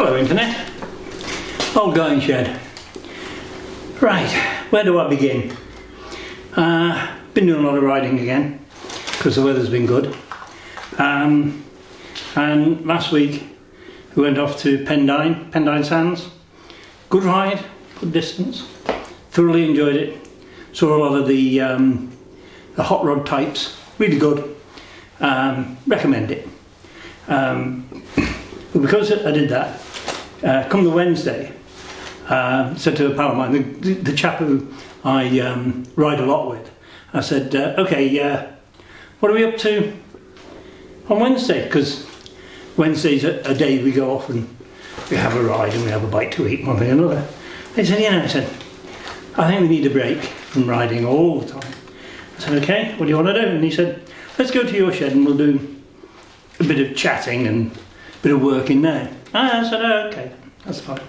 Hello Internet. Old going shed. Right, where do I begin? Been doing a lot of riding again because the weather's been good. And last week we went off to Pendine Sands. Good ride, good distance. Thoroughly enjoyed it. Saw a lot of the hot rod types. Really good. Recommend it. But because I did that, come the Wednesday, said to a pal of mine, the chap who I ride a lot with, I said, okay, what are we up to on Wednesday? Because Wednesday's a day we go off and we have a ride and we have a bite to eat, one thing or another. He said, I said, I think we need a break from riding all the time. I said, okay, what do you want to do? And he said, let's go to your shed and we'll do a bit of chatting and a bit of work in there. I said, oh, okay, that's fine.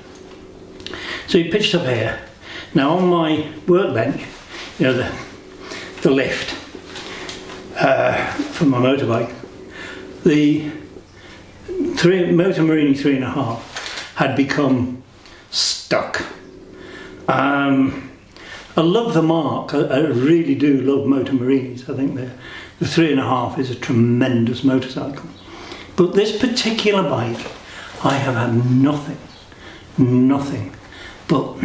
So he pitched up here. Now on my workbench, you know, the lift from my motorbike, the Moto Morini 3.5 had become stuck. I love the mark. I really do love Moto Morinis. I think the 3.5 is a tremendous motorcycle. But this particular bike, I have had nothing but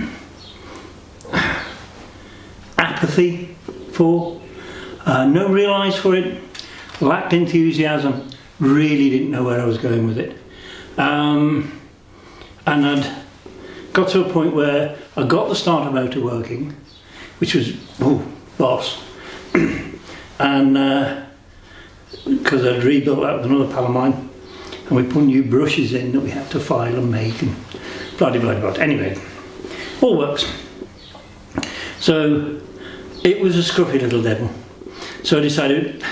apathy for, no real eyes for it, lacked enthusiasm, really didn't know where I was going with it. And I'd got to a point where I got the starter motor working, which was, boss. And because I'd rebuilt that with another pal of mine, and we put new brushes in that we had to file and make and blah blah blah. Anyway, all works. So it was a scruffy little devil. So I decided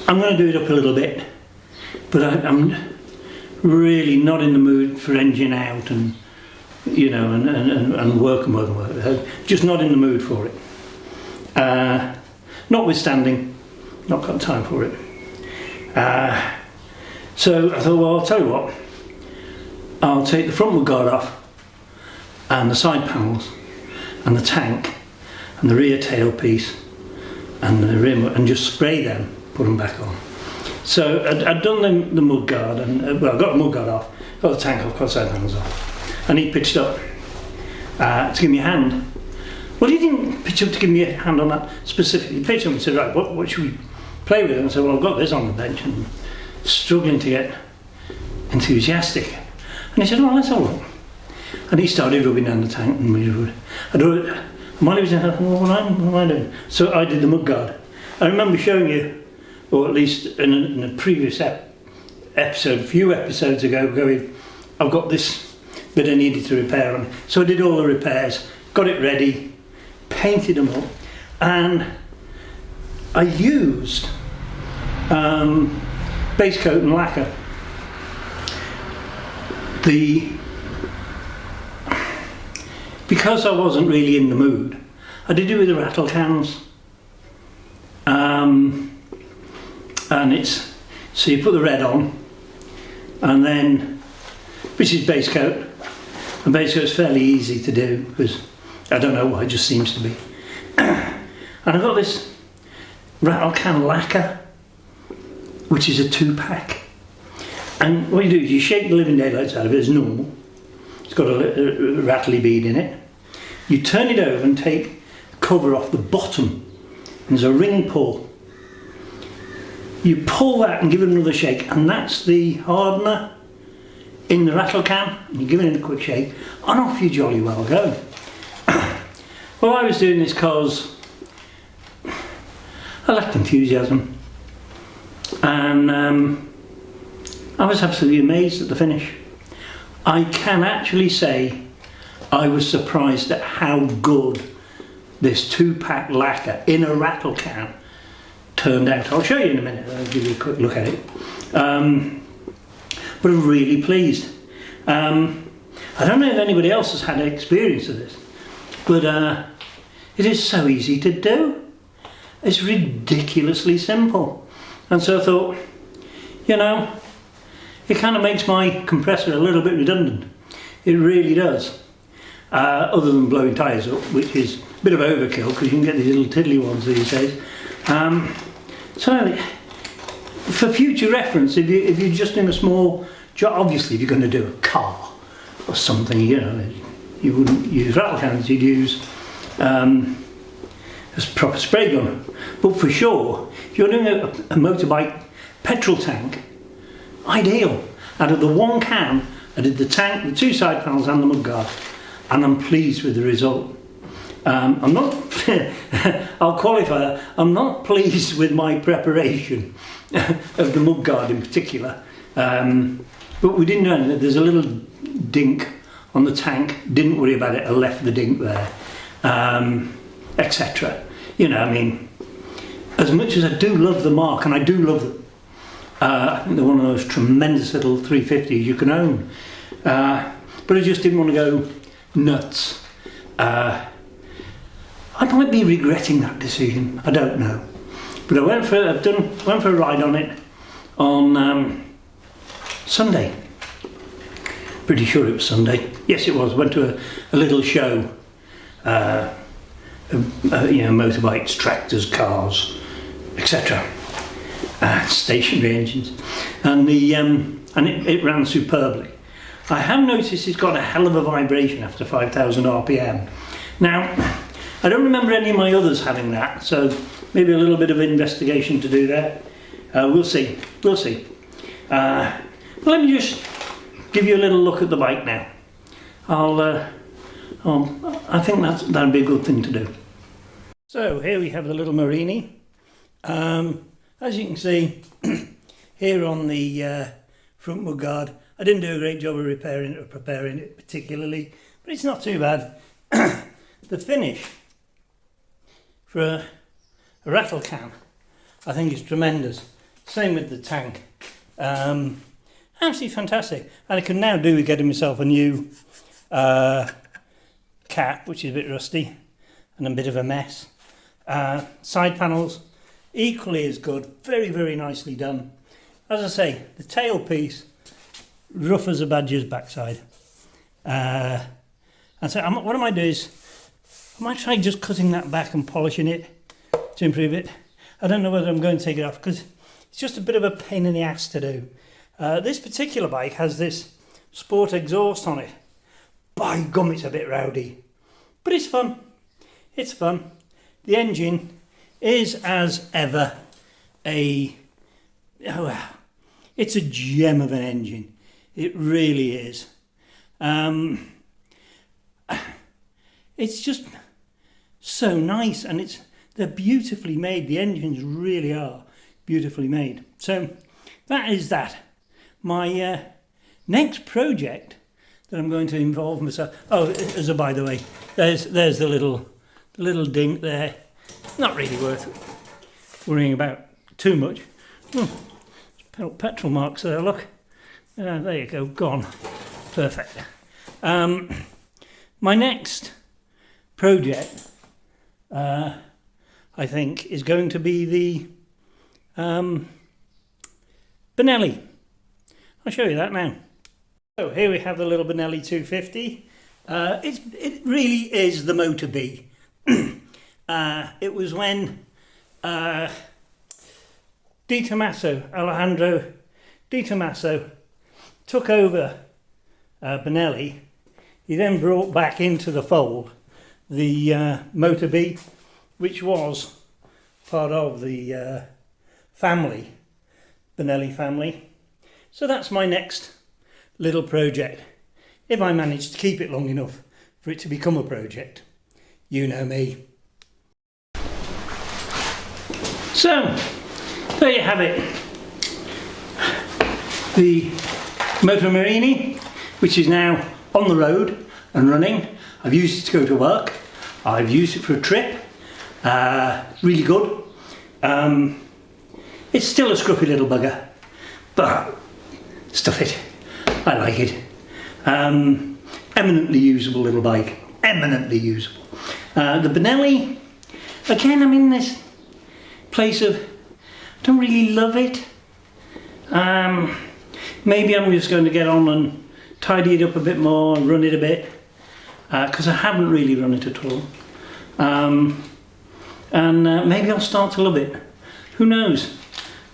I'm going to do it up a little bit, but I'm really not in the mood for engine out and, you know, and work. Just not in the mood for it. Notwithstanding, not got time for it. So I thought, well, I'll tell you what, I'll take the front mudguard off and the side panels and the tank and the rear tailpiece and the rear and just spray them, put them back on. So I'd done the mudguard and, well, I got the mudguard off, got the tank off, got the side panels off, and he pitched up to give me a hand. Well, he didn't pitch up to give me a hand on that specifically. He pitched up and said, right, what should we play with? And I said, well, I've got this on the bench and struggling to get enthusiastic. And he said, well, let's have a look. And he started rubbing down the tank and we would. While he was in, what am I doing? So I did the mudguard. I remember showing you, or at least in a previous episode, a few episodes ago, going, I've got this bit I needed to repair on. So I did all the repairs, got it ready, painted them up, and I used base coat and lacquer. Because I wasn't really in the mood, I did it with the rattle cans. And so you put the red on, and then, which is base coat, and base coat is fairly easy to do because I don't know why, it just seems to be. And I've got this rattle can lacquer, which is a 2-pack. And what you do is you shake the living daylights out of it as normal. It's got a rattly bead in it. You turn it over and take the cover off the bottom. And there's a ring pull. You pull that and give it another shake, and that's the hardener in the rattle can. And you give it a quick shake, and off you jolly well go. Well, I was doing this because I lacked enthusiasm, and I was absolutely amazed at the finish. I can actually say I was surprised at how good this 2-pack lacquer in a rattle can turned out. I'll show you in a minute, I'll give you a quick look at it. But I'm really pleased. I don't know if anybody else has had experience of this, but it is so easy to do. It's ridiculously simple. And so I thought, you know, it kind of makes my compressor a little bit redundant. It really does. Other than blowing tyres up, which is a bit of overkill because you can get these little tiddly ones these days. So for future reference, if you're just in a small job, obviously if you're going to do a car or something, you know, you wouldn't use rattle cans, you'd use a proper spray gun. But for sure, if you're doing a motorbike petrol tank, ideal. Out of the one can, I did the tank, the two side panels and the mudguard, and I'm pleased with the result. I'm not, I'll qualify that, I'm not pleased with my preparation of the mudguard in particular, but we didn't know that there's a little dink on the tank, didn't worry about it, I left the dink there, etc. You know, I mean, as much as I do love the Mark, and I do love them, I think they're one of those tremendous little 350s you can own, but I just didn't want to go nuts. I might be regretting that decision, I don't know. But I went for a ride on it on Sunday. Pretty sure it was Sunday. Yes, it was. Went to a little show. You know, motorbikes, tractors, cars, etc. Stationary engines, and it ran superbly. I have noticed it's got a hell of a vibration after 5,000 RPM. Now, I don't remember any of my others having that, so maybe a little bit of investigation to do there. We'll see. We'll see. Let me just give you a little look at the bike now. I think that'd be a good thing to do. So here we have the little Morini. As you can see, here on the front mudguard, I didn't do a great job of repairing it or preparing it particularly, but it's not too bad. The finish for a rattle can, I think, is tremendous. Same with the tank. Absolutely fantastic. And I can now do with getting myself a new cap, which is a bit rusty and a bit of a mess. Side panels, equally as good, very, very nicely done. As I say, the tailpiece, rough as a badger's backside. And so what I might do is, I might try just cutting that back and polishing it to improve it. I don't know whether I'm going to take it off because it's just a bit of a pain in the ass to do. This particular bike has this sport exhaust on it. By gum, it's a bit rowdy, but it's fun. It's fun. The engine is, as ever, it's a gem of an engine. It really is. It's just so nice, and they're beautifully made. The engines really are beautifully made. So that is that. My next project that I'm going to involve myself. Oh, as a by the way, there's the little dink there. Not really worth worrying about too much. Petrol marks there. Look, there you go. Gone. Perfect. My next project, I think, is going to be the Benelli. I'll show you that now. So here we have the little Benelli 250. It really is the Moto B. It was when Alejandro Di Tommaso took over Benelli. He then brought back into the fold the Moto B, which was part of the family, Benelli family. So that's my next little project, if I manage to keep it long enough for it to become a project. You know me. So, there you have it. The Moto Morini, which is now on the road and running. I've used it to go to work. I've used it for a trip. Really good. It's still a scruffy little bugger, but stuff it. I like it. Eminently usable little bike. Eminently usable. The Benelli, again, I'm in this place of, I don't really love it. maybe I'm just going to get on and tidy it up a bit more and run it a bit, because I haven't really run it at all. And maybe I'll start to love it. Who knows?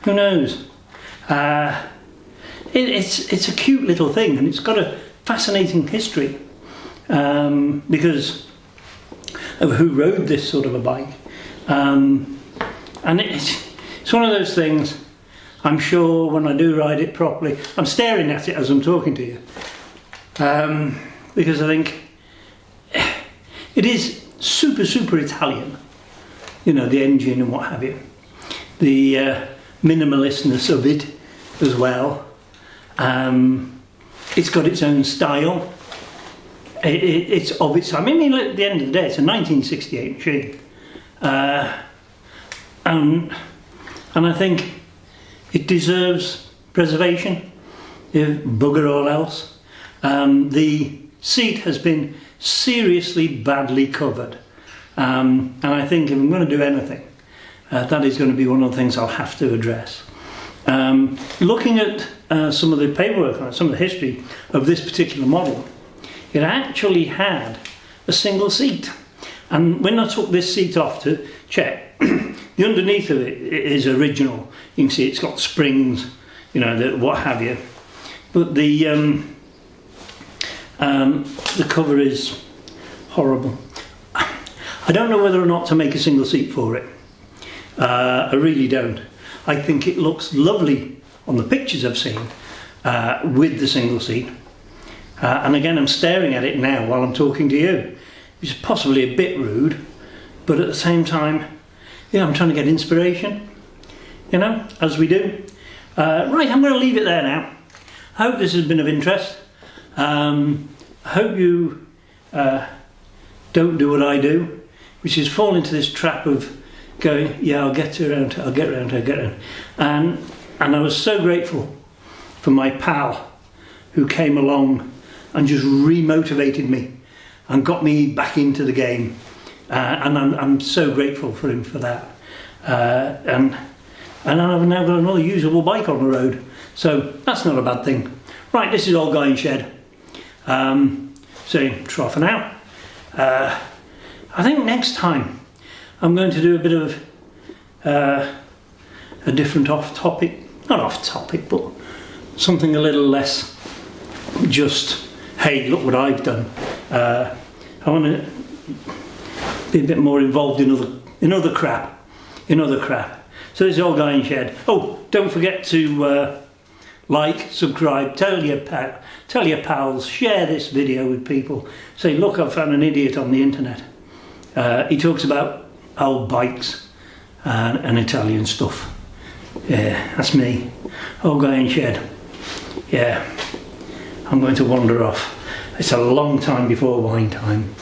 Who knows? It's a cute little thing, and it's got a fascinating history, because of who rode this sort of a bike. And it's one of those things, I'm sure when I do ride it properly, I'm staring at it as I'm talking to you, because I think it is super Italian, you know, the engine and what have you, the minimalistness of it as well. It's got its own style. It's of its time. I mean, at the end of the day, it's a 1968 machine, and I think it deserves preservation, if bugger all else. The seat has been seriously badly covered, and I think if I'm going to do anything, that is going to be one of the things I'll have to address. Looking at some of the paperwork, some of the history of this particular model, it actually had a single seat, and when I took this seat off to check, the underneath of it is original. You can see it's got springs, you know, what have you, but the cover is horrible. I don't know whether or not to make a single seat for it. I really don't. I think it looks lovely on the pictures I've seen with the single seat. And again, I'm staring at it now while I'm talking to you, which is possibly a bit rude, but at the same time, yeah, I'm trying to get inspiration, you know, as we do. Right, I'm going to leave it there now. I hope this has been of interest. I hope you don't do what I do, which is fall into this trap of going, yeah, I'll get around to it. And I was so grateful for my pal who came along and just re-motivated me and got me back into the game, and I'm so grateful for him for that. And I've now got another usable bike on the road, so that's not a bad thing. Right, this is Old Guy in Shed. Saying try for now. I think next time I'm going to do a bit of a different not off topic, but something a little less just, hey, look what I've done. I want to be a bit more involved in other crap. So this is Old Guy in Shed. Oh, don't forget to like, subscribe, tell your pals, share this video with people. Say, look, I found an idiot on the internet. He talks about old bikes and Italian stuff. Yeah, that's me. Old Guy in Shed. Yeah, I'm going to wander off. It's a long time before wine time.